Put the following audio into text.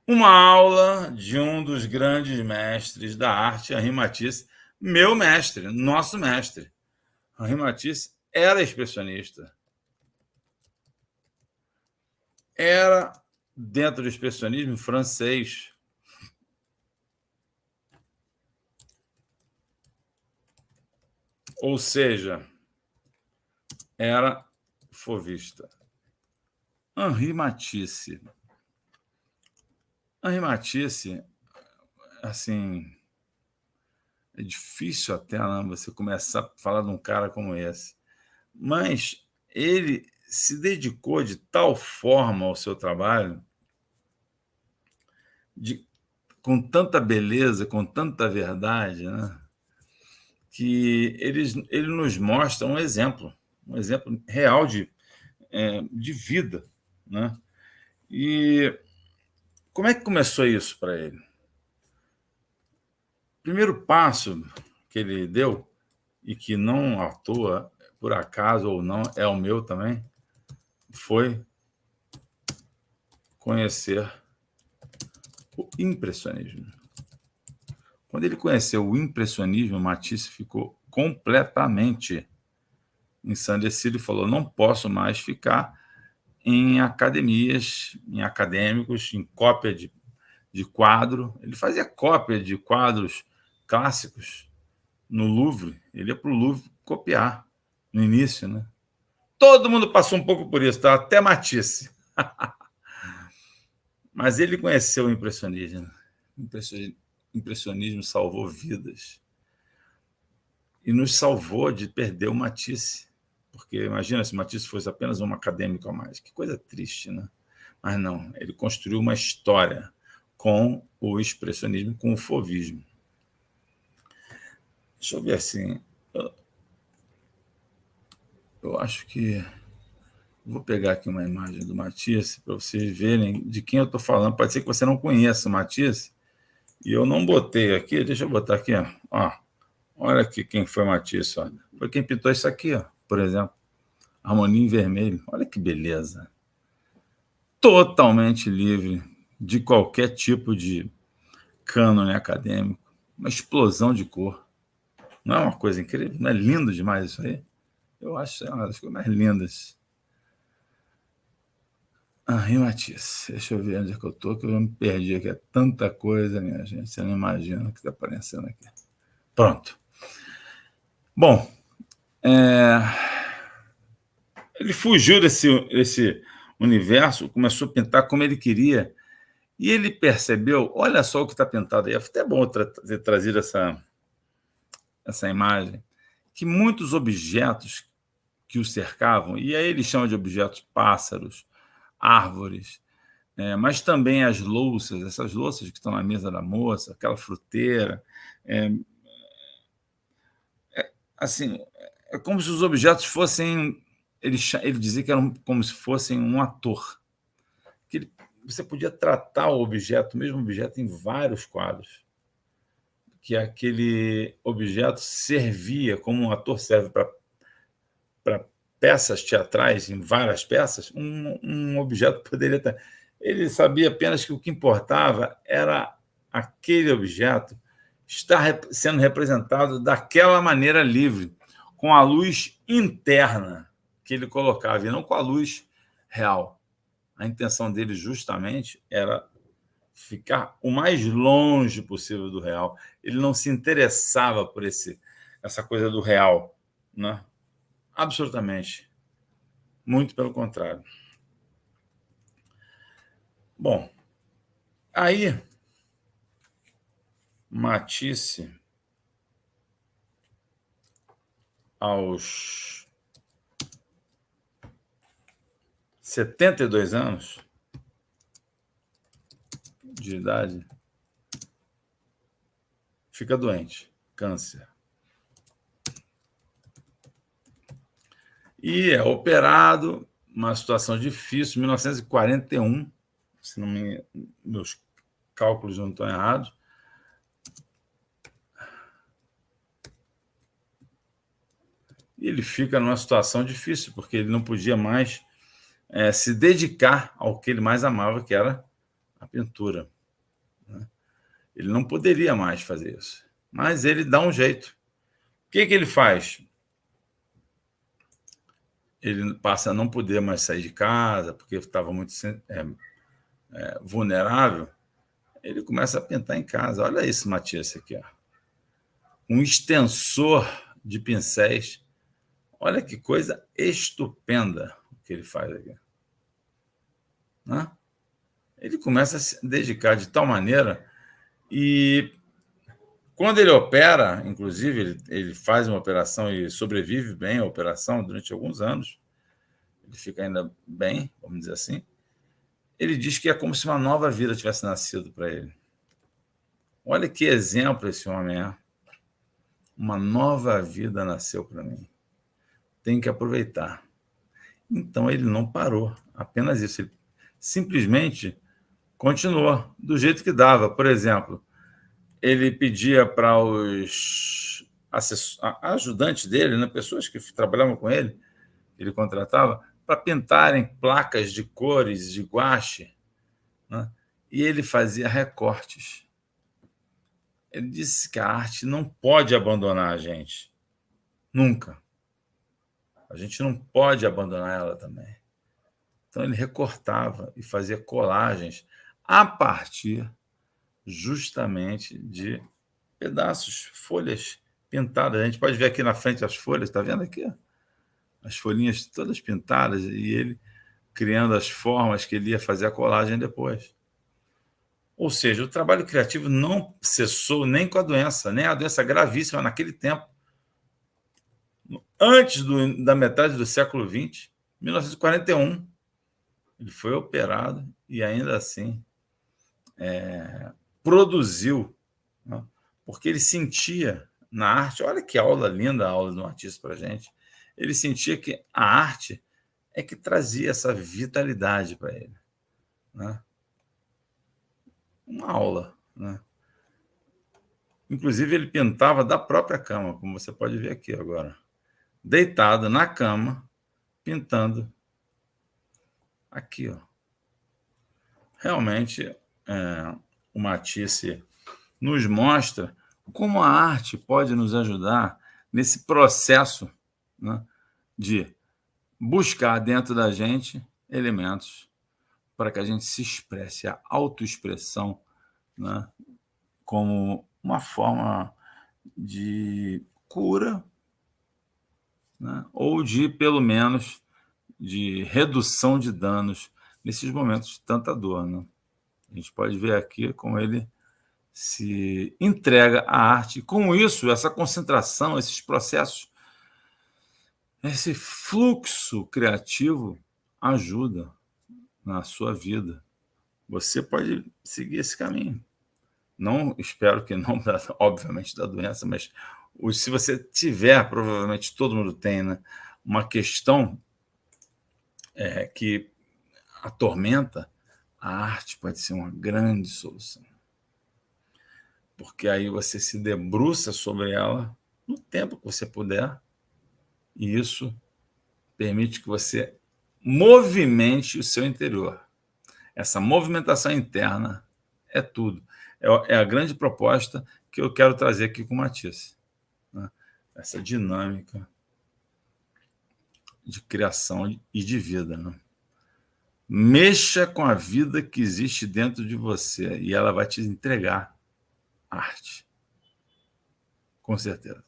uma aula de um dos grandes mestres da arte, Henri Matisse, meu mestre, nosso mestre. Henri Matisse era expressionista. Era, dentro do expressionismo, francês. Ou seja, era fauvista. Henri Matisse. Henri Matisse, assim, é difícil até você começar a falar de um cara como esse. Mas ele se dedicou de tal forma ao seu trabalho, de, com tanta beleza, com tanta verdade, né, que ele nos mostra um exemplo real de vida. Né? E como é que começou isso para ele? O primeiro passo que ele deu, e que não à toa, por acaso ou não, é o meu também, foi conhecer o impressionismo. Quando ele conheceu o impressionismo, Matisse ficou completamente ensandecido e falou: não posso mais ficar em academias, em acadêmicos, em cópia de quadro. Ele fazia cópia de quadros clássicos no Louvre. Ele ia para o Louvre copiar no início, né? Todo mundo passou um pouco por isso, tá? Até Matisse. Mas ele conheceu o impressionismo. O impressionismo salvou vidas. E nos salvou de perder o Matisse. Porque imagina se o Matisse fosse apenas um acadêmico a mais. Que coisa triste, né? Mas não, ele construiu uma história com o expressionismo, com o fauvismo. Deixa eu ver assim. Eu acho que vou pegar aqui uma imagem do Matisse para vocês verem de quem eu estou falando. Pode ser que você não conheça o Matisse. E eu não botei aqui, deixa eu botar aqui. Ó. Olha aqui quem foi Matisse. Ó. Foi quem pintou isso aqui, ó, por exemplo. Harmonia em vermelho. Olha que beleza. Totalmente livre de qualquer tipo de cânone acadêmico. Uma explosão de cor. Não é uma coisa incrível? Não é lindo demais isso aí? Eu acho uma das coisas mais lindas. Henri Matisse. Deixa eu ver onde é que eu estou, que eu já me perdi aqui. É tanta coisa, minha gente. Você não imagina o que está aparecendo aqui. Pronto. Bom, ele fugiu desse universo, começou a pintar como ele queria, e ele percebeu, olha só o que está pintado aí, é até bom ter trazido essa imagem, que muitos objetos que o cercavam, e aí ele chama de objetos pássaros, árvores, mas também as louças, essas louças que estão na mesa da moça, aquela fruteira, é, assim, é como se os objetos fossem, ele dizia que eram como se fossem um ator, que você podia tratar o objeto, o mesmo objeto, em vários quadros, que aquele objeto servia, como um ator serve para peças teatrais, em várias peças, um objeto poderia estar. Ele sabia apenas que o que importava era aquele objeto estar sendo representado daquela maneira livre, com a luz interna que ele colocava, e não com a luz real. A intenção dele justamente era ficar o mais longe possível do real. Ele não se interessava por essa coisa do real, né? Absolutamente. Muito pelo contrário. Bom, aí Matisse, aos 72 anos de idade, fica doente, câncer. E é operado, uma situação difícil, 1941, se não meus cálculos não estão errados. E ele fica numa situação difícil, porque ele não podia mais se dedicar ao que ele mais amava, que era a pintura. Ele não poderia mais fazer isso, mas ele dá um jeito. O que ele faz? Ele passa a não poder mais sair de casa, porque estava muito vulnerável. Ele começa a pintar em casa. Olha isso, Matias, aqui, ó. Um extensor de pincéis. Olha que coisa estupenda que ele faz aqui. Né? Ele começa a se dedicar de tal maneira, e quando ele opera, inclusive, ele faz uma operação e sobrevive bem à operação durante alguns anos, ele fica ainda bem, vamos dizer assim. Ele diz que é como se uma nova vida tivesse nascido para ele. Olha que exemplo esse homem é. Uma nova vida nasceu para mim. Tenho que aproveitar. Então ele não parou, apenas isso. Ele simplesmente continuou do jeito que dava. Por exemplo, ele pedia para os ajudantes dele, né, pessoas que trabalhavam com ele, ele contratava, para pintarem placas de cores, de guache, né? E ele fazia recortes. Ele disse que a arte não pode abandonar a gente, nunca. A gente não pode abandonar ela também. Então ele recortava e fazia colagens a partir justamente de pedaços, folhas pintadas. A gente pode ver aqui na frente as folhas, está vendo aqui? As folhinhas todas pintadas, e ele criando as formas que ele ia fazer a colagem depois. Ou seja, o trabalho criativo não cessou nem com a doença, nem a doença gravíssima naquele tempo. Antes da metade do século XX, 1941, ele foi operado e ainda assim produziu, né? Porque ele sentia na arte, olha que aula linda a aula do artista para a gente, ele sentia que a arte é que trazia essa vitalidade para ele. Né? Uma aula. Né? Inclusive, ele pintava da própria cama, como você pode ver aqui agora. Deitado na cama, pintando aqui. Ó. Realmente, o Matisse nos mostra como a arte pode nos ajudar nesse processo, né, de buscar dentro da gente elementos para que a gente se expresse, a autoexpressão, né, como uma forma de cura, né, ou de, pelo menos, de redução de danos nesses momentos de tanta dor. Né? A gente pode ver aqui como ele se entrega à arte. Com isso, essa concentração, esses processos, esse fluxo criativo ajuda na sua vida. Você pode seguir esse caminho. Não, espero que não, obviamente, da doença, mas se você tiver, provavelmente todo mundo tem, né, uma questão que atormenta, a arte pode ser uma grande solução. Porque aí você se debruça sobre ela no tempo que você puder, e isso permite que você movimente o seu interior. Essa movimentação interna é tudo. É a grande proposta que eu quero trazer aqui com o Matisse. Né? Essa dinâmica de criação e de vida. Né? Mexa com a vida que existe dentro de você e ela vai te entregar arte. Com certeza.